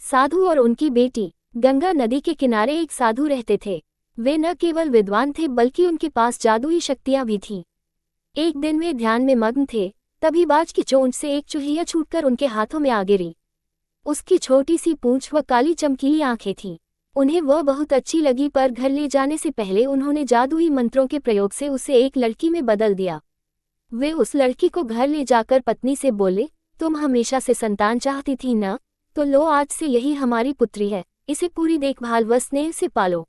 साधु और उनकी बेटी। गंगा नदी के किनारे एक साधु रहते थे। वे न केवल विद्वान थे बल्कि उनके पास जादुई शक्तियां भी थीं। एक दिन वे ध्यान में मग्न थे, तभी बाज की चोंच से एक चूहिया छूटकर उनके हाथों में आ गिरी। उसकी छोटी सी पूंछ व काली चमकीली आंखें थीं। उन्हें वह बहुत अच्छी लगी, पर घर ले जाने से पहले उन्होंने जादुई मंत्रों के प्रयोग से उसे एक लड़की में बदल दिया। वे उस लड़की को घर ले जाकर पत्नी से बोले, तुम हमेशा से संतान चाहती थी न, तो लो आज से यही हमारी पुत्री है, इसे पूरी देखभाल व स्नेह से पालो।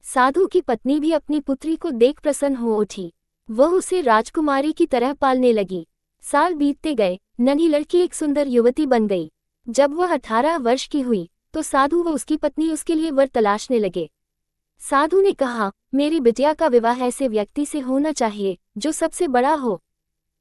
साधु की पत्नी भी अपनी पुत्री को देख प्रसन्न हो उठी। वह उसे राजकुमारी की तरह पालने लगी। साल बीतते गए, नन्ही लड़की एक सुंदर युवती बन गई। जब वह 18 वर्ष की हुई तो साधु व उसकी पत्नी उसके लिए वर तलाशने लगे। साधु ने कहा, मेरी बिटिया का विवाह ऐसे व्यक्ति से होना चाहिए जो सबसे बड़ा हो।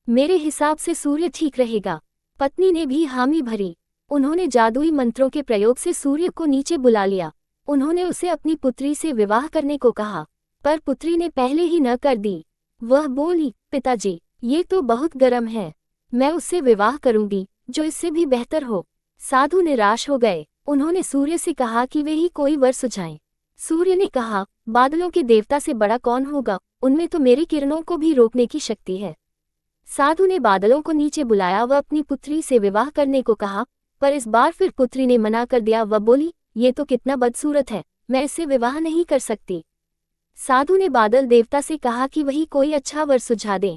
मेरे हिसाब से सूर्य ठीक रहेगा। पत्नी ने भी हामी भरी। उन्होंने जादुई मंत्रों के प्रयोग से सूर्य को नीचे बुला लिया। उन्होंने उसे अपनी पुत्री से विवाह करने को कहा, पर पुत्री ने पहले ही न कर दी। वह बोली, पिताजी, ये तो बहुत गर्म है, मैं उससे विवाह करूंगी जो इससे भी बेहतर हो। साधु निराश हो गए। उन्होंने सूर्य से कहा कि वे ही कोई वर सुझाएं। सूर्य ने कहा, बादलों के देवता से बड़ा कौन होगा, उनमें तो मेरी किरणों को भी रोकने की शक्ति है। साधु ने बादलों को नीचे बुलाया व अपनी पुत्री से विवाह करने को कहा, पर इस बार फिर पुत्री ने मना कर दिया। वह बोली, ये तो कितना बदसूरत है, मैं इससे विवाह नहीं कर सकती। साधु ने बादल देवता से कहा कि वही कोई अच्छा वर सुझा दें।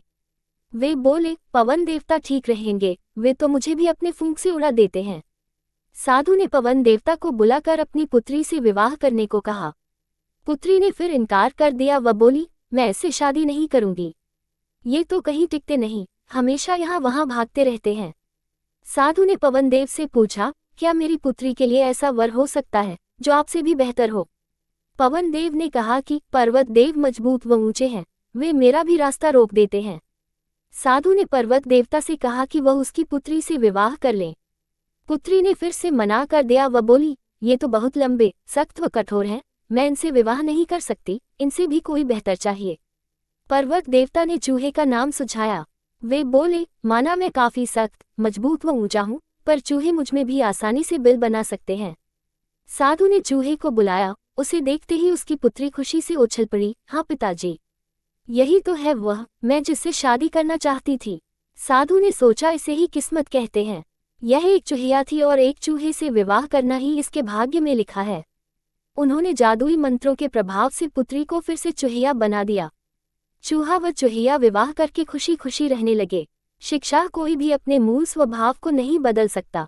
वे बोले, पवन देवता ठीक रहेंगे, वे तो मुझे भी अपने फूंक से उड़ा देते हैं। साधु ने पवन देवता को बुलाकर अपनी पुत्री से विवाह करने को कहा। पुत्री ने फिर इनकार कर दिया। वह बोली, मैं इससे शादी नहीं करूंगी, ये तो कहीं टिकते नहीं, हमेशा यहाँ वहाँ भागते रहते हैं। साधु ने पवन देव से पूछा, क्या मेरी पुत्री के लिए ऐसा वर हो सकता है जो आपसे भी बेहतर हो? पवन देव ने कहा कि पर्वत देव मजबूत व ऊंचे हैं, वे मेरा भी रास्ता रोक देते हैं। साधु ने पर्वत देवता से कहा कि वह उसकी पुत्री से विवाह कर लें। पुत्री ने फिर से मना कर दिया। वह बोली, ये तो बहुत लंबे, सख्त व कठोर हैं, मैं इनसे विवाह नहीं कर सकती, इनसे भी कोई बेहतर चाहिए। पर्वत देवता ने चूहे का नाम सुझाया। वे बोले, माना मैं काफी सख्त, मजबूत व ऊंचा हूँ, पर चूहे मुझमें भी आसानी से बिल बना सकते हैं। साधु ने चूहे को बुलाया। उसे देखते ही उसकी पुत्री खुशी से उछल पड़ी। हाँ पिताजी, यही तो है वह, मैं जिससे शादी करना चाहती थी। साधु ने सोचा, इसे ही किस्मत कहते हैं। यह एक चूहिया थी और एक चूहे से विवाह करना ही इसके भाग्य में लिखा है। उन्होंने जादुई मंत्रों के प्रभाव से पुत्री को फिर से चूहिया बना दिया। चूहा व चूहिया विवाह करके खुशी खुशी रहने लगे। शिक्षा कोई भी अपने मूल स्वभाव को नहीं बदल सकता।